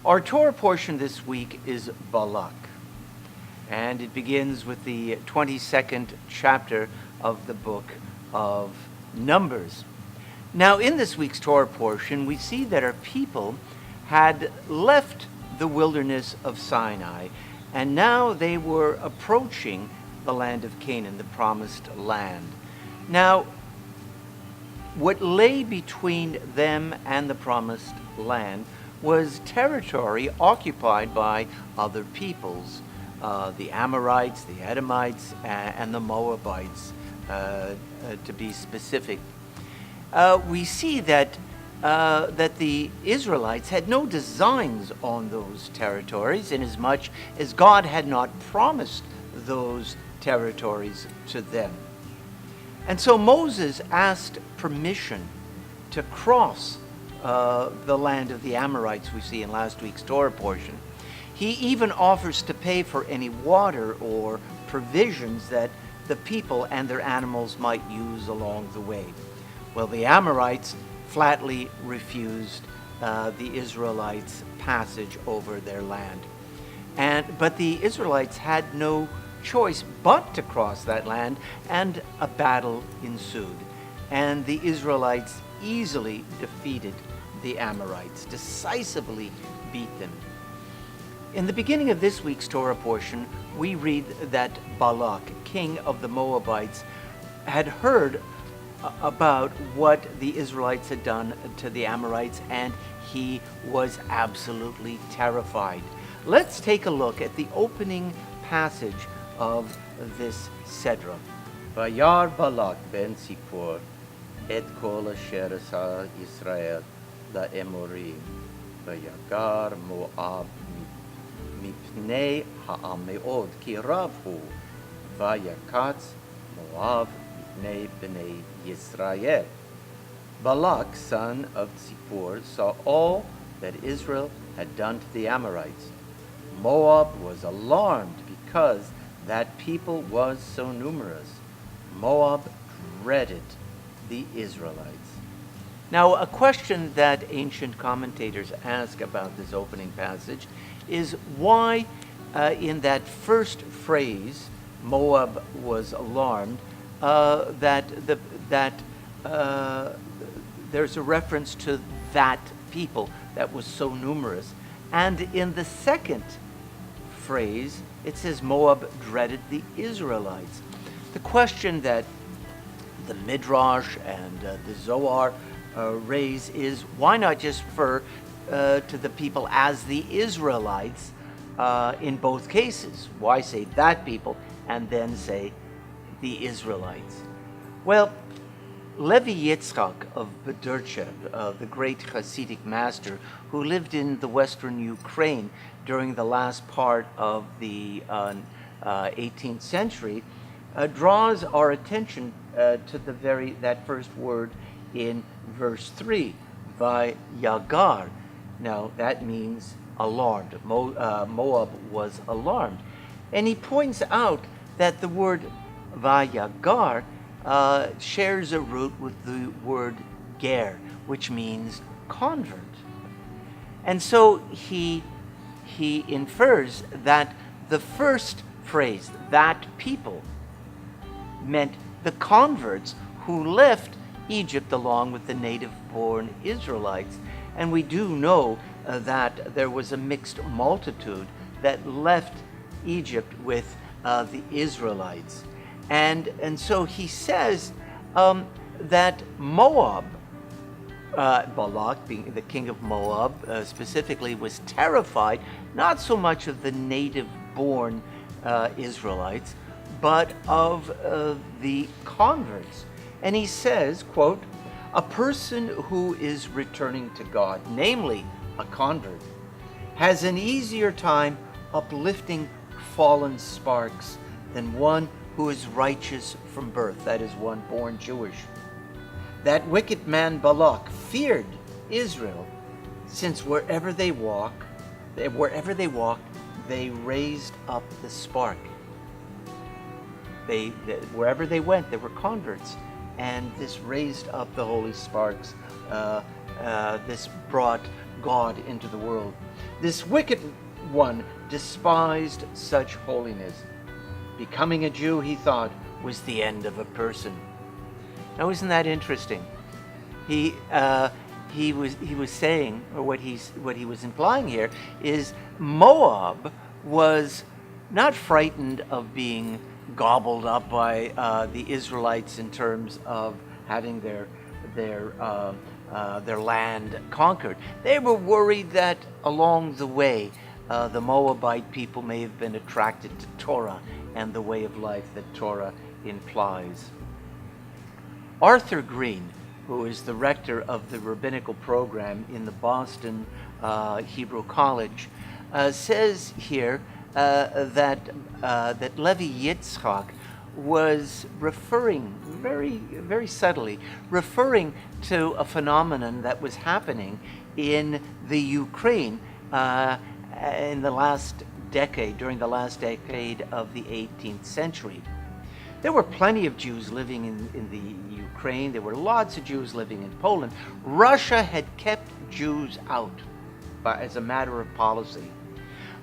Our Torah portion this week is Balak, and it begins with the 22nd chapter of the book of Numbers. Now, in this week's Torah portion, we see that our people had left the wilderness of Sinai, and now they were approaching the land of Canaan, the promised land. Now, what lay between them and the promised land was territory occupied by other peoples, the Amorites, the Edomites, and the Moabites, to be specific. We see that the Israelites had no designs on those territories, inasmuch as God had not promised those territories to them. And so Moses asked permission to cross the land of the Amorites we see in last week's Torah portion. He even offers to pay for any water or provisions that the people and their animals might use along the way. Well, the Amorites flatly refused the Israelites' passage over their land. But the Israelites had no choice but to cross that land, and a battle ensued. And the Israelites easily defeated the Amorites, decisively beat them. In the beginning of this week's Torah portion, we read that Balak, king of the Moabites, had heard about what the Israelites had done to the Amorites, and he was absolutely terrified. Let's take a look at the opening passage of this Sedra. Vayar Balak ben Zippor et kol asher asa Yisrael la'emorim vayagar Moab mipnei ha'am me'od ki rav hu vayakatz Moab mipnei bnei Yisrael. Balak, son of Zippor, saw all that Israel had done to the Amorites. Moab was alarmed because that people was so numerous. Moab dreaded the Israelites. Now, a question that ancient commentators ask about this opening passage is why in that first phrase, Moab was alarmed, there's a reference to that people that was so numerous. And in the second phrase, it says Moab dreaded the Israelites. The question that the Midrash and the Zohar raise is, why not just refer to the people as the Israelites in both cases? Why say that people and then say the Israelites? Well, Levi Yitzchak of Bedurchev, the great Hasidic master who lived in the western Ukraine during the last part of the 18th century, draws our attention to that first word in verse 3, Vayagar. Now, that means alarmed. Moab was alarmed. And he points out that the word Vayagar shares a root with the word ger, which means convert. And so he infers that the first phrase, that people, meant the converts who left Egypt along with the native-born Israelites. And we do know that there was a mixed multitude that left Egypt with the Israelites. And so he says that Moab, Balak, being the king of Moab, specifically, was terrified not so much of the native-born Israelites, but of the converts. And he says, quote, a person who is returning to God, namely a convert, has an easier time uplifting fallen sparks than one who is righteous from birth, that is, one born Jewish. That wicked man Balak feared Israel, since wherever they walked, they raised up the spark. Wherever they went, there were converts, and this raised up the holy sparks this brought God into the world. This wicked one despised such holiness. Becoming a Jew, he thought, was the end of a person. Now, isn't that interesting? He was saying, or what he was implying here, is Moab was not frightened of being gobbled up by the Israelites in terms of having their land conquered. They were worried that along the way, the Moabite people may have been attracted to Torah and the way of life that Torah implies. Arthur Green, who is the rector of the rabbinical program in the Boston Hebrew College, says here that Levi Yitzchak was referring very subtly, referring to a phenomenon that was happening in the Ukraine in the last decade, during the last decade of the 18th century. There were plenty of Jews living in the Ukraine. There were lots of Jews living in Poland. Russia had kept Jews out as a matter of policy.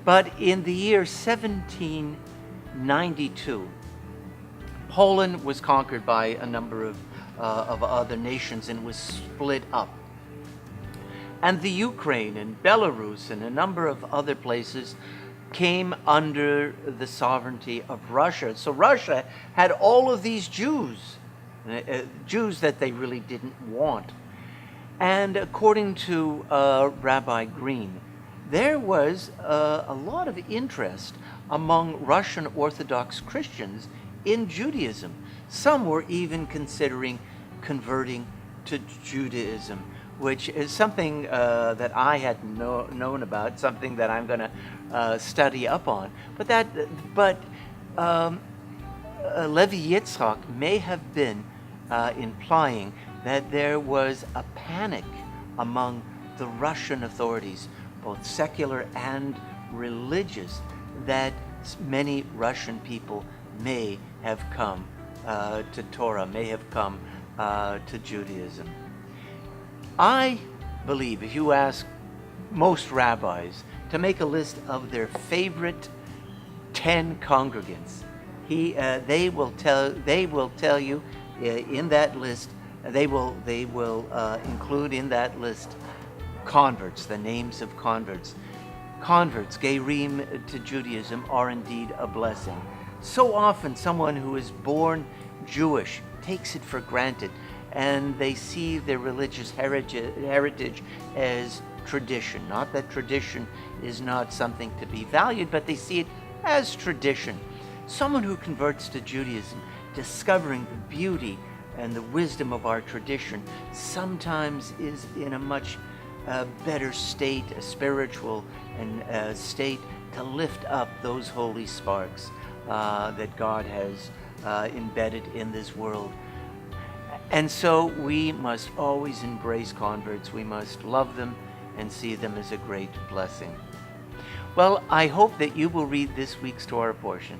But in the year 1792, Poland was conquered by a number of other nations and was split up. And the Ukraine and Belarus and a number of other places came under the sovereignty of Russia. So Russia had all of these Jews that they really didn't want. And according to Rabbi Green, there was a lot of interest among Russian Orthodox Christians in Judaism. Some were even considering converting to Judaism, which is something that I had known about, something that I'm going to study up on. But Levi Yitzchak may have been implying that there was a panic among the Russian authorities, both secular and religious, that many Russian people may have come to Torah, may have come to Judaism. I believe if you ask most rabbis to make a list of their favorite 10 congregants, they will tell you in that list, they will include in that list converts, the names of converts. Converts, Gerim, to Judaism are indeed a blessing. So often someone who is born Jewish takes it for granted, and they see their religious heritage as tradition. Not that tradition is not something to be valued, but they see it as tradition. Someone who converts to Judaism, discovering the beauty and the wisdom of our tradition, sometimes is in a much better state, a spiritual and state, to lift up those holy sparks that God has embedded in this world. And so we must always embrace converts. We must love them and see them as a great blessing. Well, I hope that you will read this week's Torah portion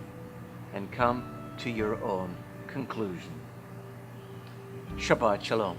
and come to your own conclusion. Shabbat Shalom.